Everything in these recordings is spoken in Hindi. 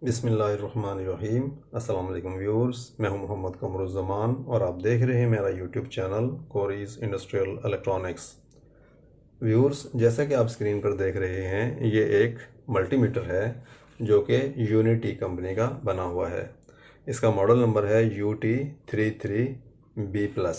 बिस्मिल्लाहिर्रहमानिर्रहीम। अस्सलाम वालेकुम व्यूअर्स, मैं हूं मोहम्मद कमरुज़्ज़मान और आप देख रहे हैं मेरा YouTube channel Cori's industrial electronics. Viewers, जैसा कि आप स्क्रीन पर देख रहे हैं, ये एक मल्टीमीटर है जो कि यूनिटी कंपनी का बना हुआ है। इसका मॉडल नंबर है UT33B+।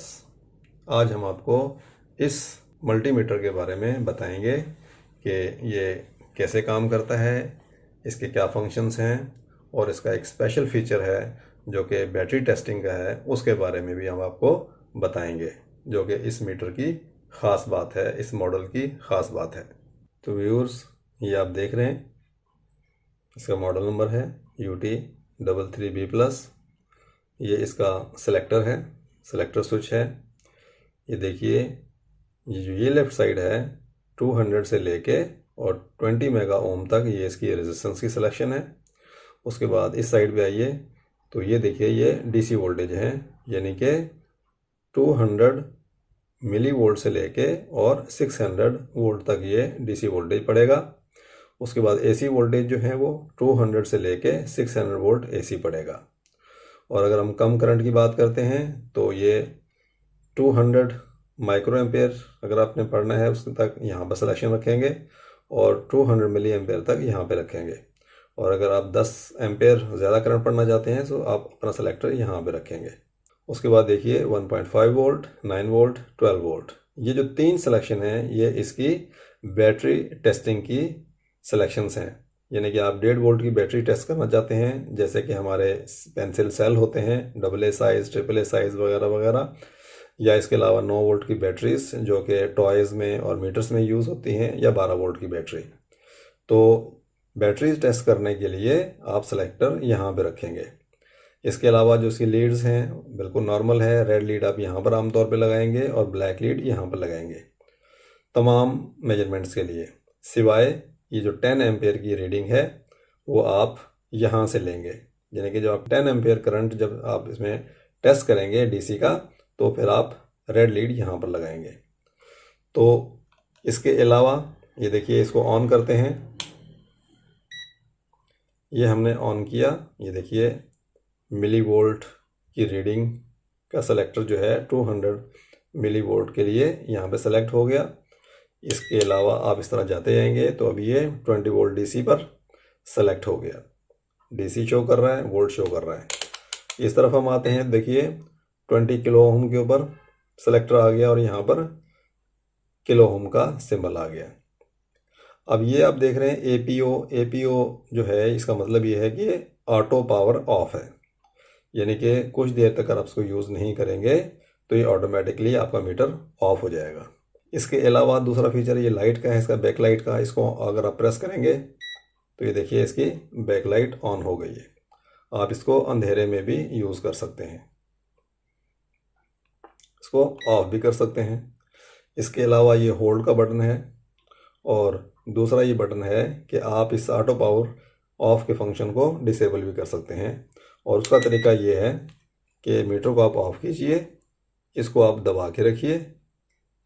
आज हम आपको इस मल्टीमीटर के बारे में बताएंगे कि ये कैसे काम करता है, इसके क्या फंक्शंस हैं और इसका एक स्पेशल फीचर है जो कि बैटरी टेस्टिंग का है, उसके बारे में भी हम आपको बताएंगे, जो कि इस मीटर की ख़ास बात है, इस मॉडल की ख़ास बात है। तो व्यूअर्स, ये आप देख रहे हैं, इसका मॉडल नंबर है UT33B+। ये इसका सेलेक्टर है, सेलेक्टर स्विच है। ये देखिए, ये लेफ़्ट साइड है 200 से लेके और 20 मेगा ओम तक ये इसकी रेजिस्टेंस की सिलेक्शन है। उसके बाद इस साइड पे आइए तो ये देखिए, ये डीसी वोल्टेज है, यानी कि 200 मिली वोल्ट से लेके और 600 वोल्ट तक ये डीसी वोल्टेज पड़ेगा। उसके बाद एसी वोल्टेज जो है वो 200 से लेके 600 वोल्ट एसी पड़ेगा। और अगर हम कम करंट की बात करते हैं तो ये 200 माइक्रो एम्पेयर अगर आपने पढ़ना है उसके तक यहाँ पर सिलेक्शन रखेंगे और 200 मिली एम्पेयर तक यहाँ पे रखेंगे। और अगर आप 10 एम्पेयर ज़्यादा करंट पढ़ना चाहते हैं तो आप अपना सेलेक्टर यहाँ पे रखेंगे। उसके बाद देखिए 1.5 वोल्ट, 9 वोल्ट, 12 वोल्ट, ये जो 3 सिलेक्शन हैं ये इसकी बैटरी टेस्टिंग की सिलेक्शंस हैं। यानी कि आप 1.5 वोल्ट की बैटरी टेस्ट करना चाहते हैं, जैसे कि हमारे पेंसिल सेल होते हैं AA साइज़, AAA साइज़ वगैरह वगैरह, या इसके अलावा 9 वोल्ट की बैटरीज जो कि टॉयज़ में और मीटर्स में यूज़ होती हैं, या 12 वोल्ट की बैटरी। तो बैटरीज टेस्ट करने के लिए आप सेलेक्टर यहाँ पे रखेंगे। इसके अलावा जो इसकी लीड्स हैं बिल्कुल नॉर्मल है, रेड लीड आप यहाँ पर आमतौर पे लगाएंगे और ब्लैक लीड यहाँ पर लगाएंगे तमाम मेजरमेंट्स के लिए, सिवाय ये जो 10 एम्पेयर की रीडिंग है वो आप यहाँ से लेंगे। यानी कि जब आप 10 एम्पेयर करंट जब आप इसमें टेस्ट करेंगे डीसी का, तो फिर आप रेड लीड यहाँ पर लगाएंगे। तो इसके अलावा ये देखिए, इसको ऑन करते हैं, ये हमने ऑन किया, ये देखिए मिली वोल्ट की रीडिंग का सेलेक्टर जो है 200 मिली वोल्ट के लिए यहाँ पे सेलेक्ट हो गया। इसके अलावा आप इस तरह जाते जाएंगे तो अभी ये 20 वोल्ट डीसी पर सेलेक्ट हो गया, डीसी शो कर रहा है, वोल्ट शो कर रहा है। इस तरफ हम आते हैं, देखिए 20 किलो ओम के ऊपर सेलेक्टर आ गया और यहाँ पर किलो ओम का सिंबल आ गया। अब ये आप देख रहे हैं एपीओ जो है, इसका मतलब ये है कि ऑटो पावर ऑफ है, यानी कि कुछ देर तक अगर आप इसको यूज़ नहीं करेंगे तो ये ऑटोमेटिकली आपका मीटर ऑफ हो जाएगा। इसके अलावा दूसरा फीचर ये लाइट का है, इसका बैक लाइट का। इसको अगर आप प्रेस करेंगे तो ये देखिए इसकी बैक लाइट ऑन हो गई है। आप इसको अंधेरे में भी यूज़ कर सकते हैं, इसको ऑफ भी कर सकते हैं। इसके अलावा ये होल्ड का बटन है और दूसरा ये बटन है कि आप इस ऑटो पावर ऑफ के फंक्शन को डिसेबल भी कर सकते हैं। और उसका तरीका ये है कि मीटर को आप ऑफ कीजिए, इसको आप दबा के रखिए,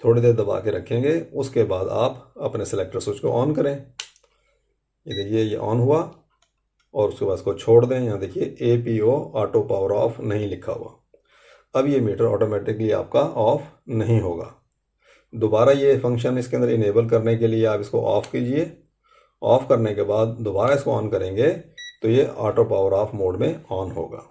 थोड़ी देर दबा के रखेंगे, उसके बाद आप अपने सेलेक्टर स्विच को ऑन करें। ये देखिए ये ऑन हुआ और उसके बाद इसको छोड़ दें। यहाँ देखिए APO ऑटो पावर ऑफ नहीं लिखा हुआ। अब ये मीटर ऑटोमेटिकली आपका ऑफ नहीं होगा। दोबारा ये फंक्शन इसके अंदर इनेबल करने के लिए आप इसको ऑफ कीजिए, ऑफ करने के बाद दोबारा इसको ऑन करेंगे तो ये ऑटो पावर ऑफ मोड में ऑन होगा।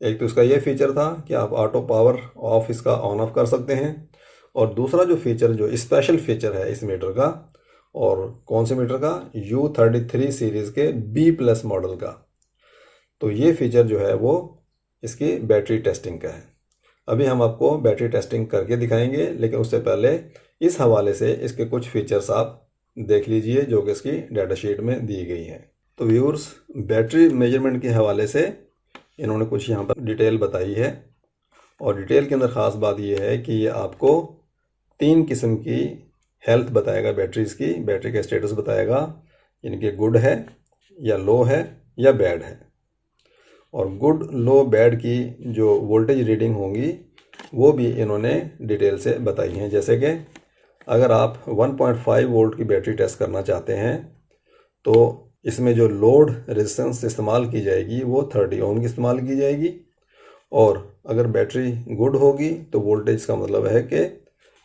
एक तो इसका ये फीचर था कि आप ऑटो पावर ऑफ इसका ऑन ऑफ कर सकते हैं, और दूसरा जो फीचर, जो स्पेशल फीचर है इस मीटर का, और कौन से मीटर का, U33 सीरीज़ के B+ मॉडल का, तो ये फीचर जो है वो इसकी बैटरी टेस्टिंग का है। अभी हम आपको बैटरी टेस्टिंग करके दिखाएंगे, लेकिन उससे पहले इस हवाले से इसके कुछ फीचर्स आप देख लीजिए जो कि इसकी डाटा शीट में दी गई हैं। तो व्यूअर्स, बैटरी मेजरमेंट के हवाले से इन्होंने कुछ यहाँ पर डिटेल बताई है, और डिटेल के अंदर ख़ास बात यह है कि ये आपको 3 किस्म की हेल्थ बताएगा बैटरीज की, बैटरी का स्टेटस बताएगा, यानी कि गुड है या लो है या बैड है। और गुड, लो, बैड की जो वोल्टेज रीडिंग होंगी वो भी इन्होंने डिटेल से बताई हैं। जैसे कि अगर आप 1.5 वोल्ट की बैटरी टेस्ट करना चाहते हैं तो इसमें जो लोड रेजिस्टेंस इस्तेमाल की जाएगी वो 30 ओम की इस्तेमाल की जाएगी। और अगर बैटरी गुड होगी तो वोल्टेज का मतलब है कि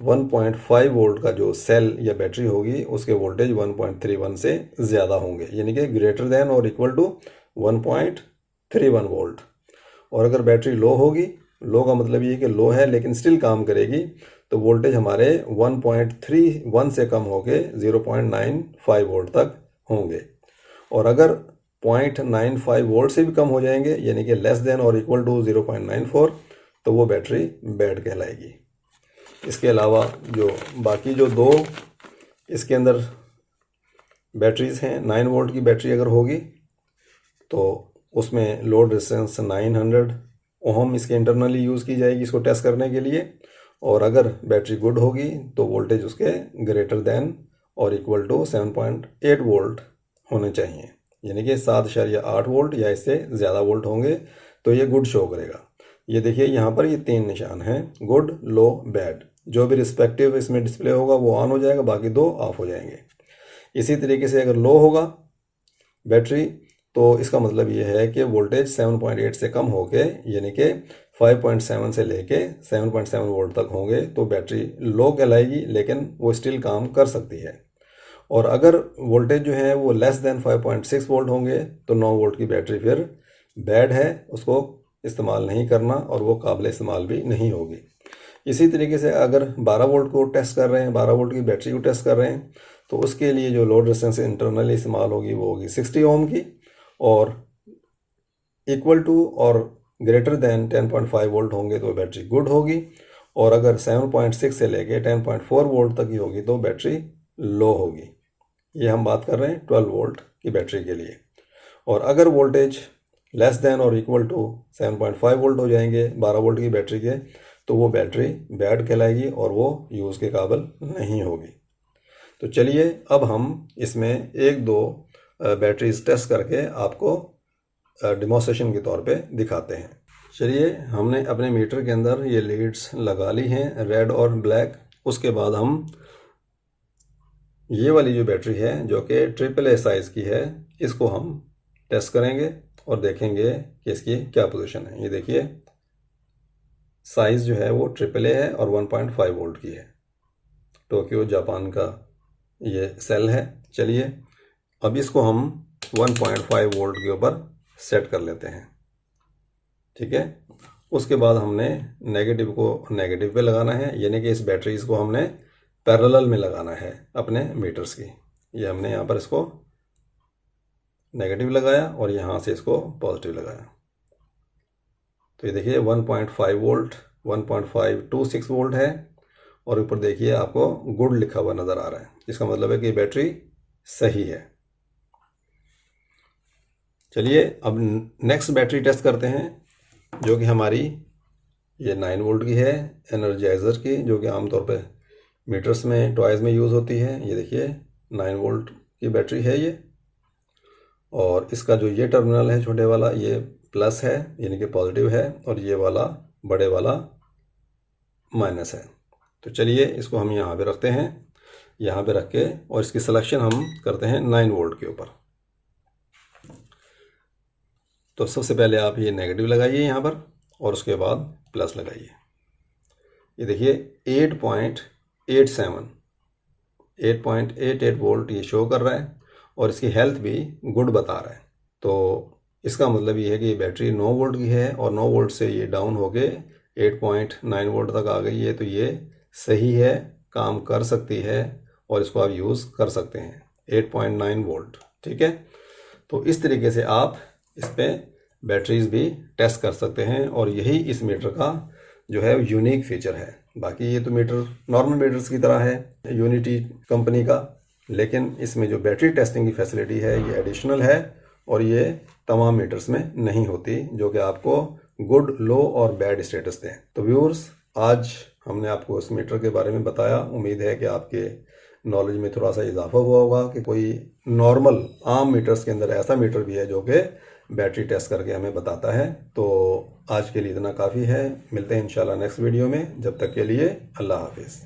1.5 वोल्ट का जो सेल या बैटरी होगी उसके वोल्टेज 1.31 से ज़्यादा होंगे, यानी कि ग्रेटर देन और इक्वल टू 1.31 वोल्ट। और अगर बैटरी लो होगी, लो का मतलब ये कि लो है लेकिन स्टिल काम करेगी, तो वोल्टेज हमारे 1.31 से कम होके 0.95 वोल्ट तक होंगे। और अगर 0.95 वोल्ट से भी कम हो जाएंगे, यानी कि लेस देन और इक्वल टू 0.94, तो वो बैटरी बैड कहलाएगी। इसके अलावा जो बाकी जो दो इसके अंदर बैटरीज हैं, 9 वोल्ट की बैटरी अगर होगी तो उसमें लोड रेजिस्टेंस 900 ओहम इसके इंटरनली यूज़ की जाएगी इसको टेस्ट करने के लिए। और अगर बैटरी गुड होगी तो वोल्टेज उसके ग्रेटर देन और इक्वल टू 7.8 वोल्ट होने चाहिए, यानी कि 7.8 वोल्ट या इससे ज़्यादा वोल्ट होंगे तो ये गुड शो करेगा। ये देखिए यहाँ पर ये 3 निशान हैं, गुड, लो, बैड। जो भी रिस्पेक्टिव इसमें डिस्प्ले होगा वो ऑन हो जाएगा, बाकी 2 ऑफ हो जाएंगे। इसी तरीके से अगर लो होगा बैटरी तो इसका मतलब ये है कि वोल्टेज 7.8 से कम होके, यानी कि 5.7 से लेके 7.7 वोल्ट तक होंगे तो बैटरी लो कहलाएगी, लेकिन वो स्टिल काम कर सकती है। और अगर वोल्टेज जो है वो लेस देन 5.6 वोल्ट होंगे तो 9 वोल्ट की बैटरी फिर बैड है, उसको इस्तेमाल नहीं करना और वो काबिल इस्तेमाल भी नहीं होगी। इसी तरीके से अगर 12 वोल्ट को टेस्ट कर रहे हैं, 12 वोल्ट की बैटरी को टेस्ट कर रहे हैं, तो उसके लिए जो लोड रेजिस्टेंस इंटरनली इस्तेमाल होगी वो होगी 60 ओम की, और इक्वल टू और ग्रेटर देन 10.5 वोल्ट होंगे तो बैटरी गुड होगी। और अगर 7.6 से लेके 10.4 वोल्ट तक की होगी तो बैटरी लो होगी। ये हम बात कर रहे हैं 12 वोल्ट की बैटरी के लिए। और अगर वोल्टेज लेस देन और इक्वल टू 7.5 वोल्ट हो जाएंगे 12 वोल्ट की बैटरी के, तो वो बैटरी बैड कहलाएगी और वो यूज़ के काबिल नहीं होगी। तो चलिए अब हम इसमें एक दो बैटरीज टेस्ट करके आपको डिमॉन्स्ट्रेशन के तौर पे दिखाते हैं। चलिए, हमने अपने मीटर के अंदर ये लीड्स लगा ली हैं, रेड और ब्लैक। उसके बाद हम ये वाली जो बैटरी है जो कि AAA साइज़ की है, इसको हम टेस्ट करेंगे और देखेंगे कि इसकी क्या पोजीशन है। ये देखिए साइज़ जो है वो AAA है और 1.5 वोल्ट की है। टोक्यो जापान का ये सेल है। चलिए अब इसको हम 1.5 वोल्ट के ऊपर सेट कर लेते हैं, ठीक है। उसके बाद हमने नेगेटिव को नेगेटिव पे लगाना है, यानी कि इस बैटरीज को हमने पैरेलल में लगाना है अपने मीटर्स की। ये हमने यहाँ पर इसको नेगेटिव लगाया और यहाँ से इसको पॉजिटिव लगाया। तो ये देखिए 1.5 वोल्ट, 1.526 वोल्ट है और ऊपर देखिए आपको गुड लिखा हुआ नज़र आ रहा है। इसका मतलब है कि बैटरी सही है। चलिए अब नेक्स्ट बैटरी टेस्ट करते हैं, जो कि हमारी ये 9 वोल्ट की है, एनर्जाइज़र की, जो कि आमतौर पे मीटर्स में टॉयज़ में यूज़ होती है। ये देखिए 9 वोल्ट की बैटरी है ये, और इसका जो ये टर्मिनल है छोटे वाला ये प्लस है, यानी कि पॉजिटिव है, और ये वाला बड़े वाला माइनस है। तो चलिए इसको हम यहाँ पे रखते हैं, यहाँ पे रख के, और इसकी सिलेक्शन हम करते हैं 9 वोल्ट के ऊपर। तो सबसे पहले आप ये नेगेटिव लगाइए यहाँ पर और उसके बाद प्लस लगाइए। ये देखिए 8.88 वोल्ट ये शो कर रहा है और इसकी हेल्थ भी गुड बता रहा है। तो इसका मतलब ये है कि ये बैटरी 9 वोल्ट की है और 9 वोल्ट से ये डाउन होके 8.9 वोल्ट तक आ गई है। तो ये सही है, काम कर सकती है और इसको आप यूज़ कर सकते हैं। 8.9 वोल्ट, ठीक है। तो इस तरीके से आप इस पर बैटरीज भी टेस्ट कर सकते हैं और यही इस मीटर का जो है यूनिक फीचर है। बाकी ये तो मीटर नॉर्मल मीटर्स की तरह है यूनिटी कंपनी का, लेकिन इसमें जो बैटरी टेस्टिंग की फैसिलिटी है ये एडिशनल है और ये तमाम मीटर्स में नहीं होती, जो कि आपको गुड, लो और बैड स्टेटस दें। तो व्यूअर्स, आज हमने आपको इस मीटर के बारे में बताया। उम्मीद है कि आपके नॉलेज में थोड़ा सा इजाफा हुआ होगा कि कोई नॉर्मल आम मीटर्स के अंदर ऐसा मीटर भी है जो कि बैटरी टेस्ट करके हमें बताता है। तो आज के लिए इतना काफ़ी है, मिलते हैं इंशाल्लाह नेक्स्ट वीडियो में। जब तक के लिए अल्लाह हाफिज़।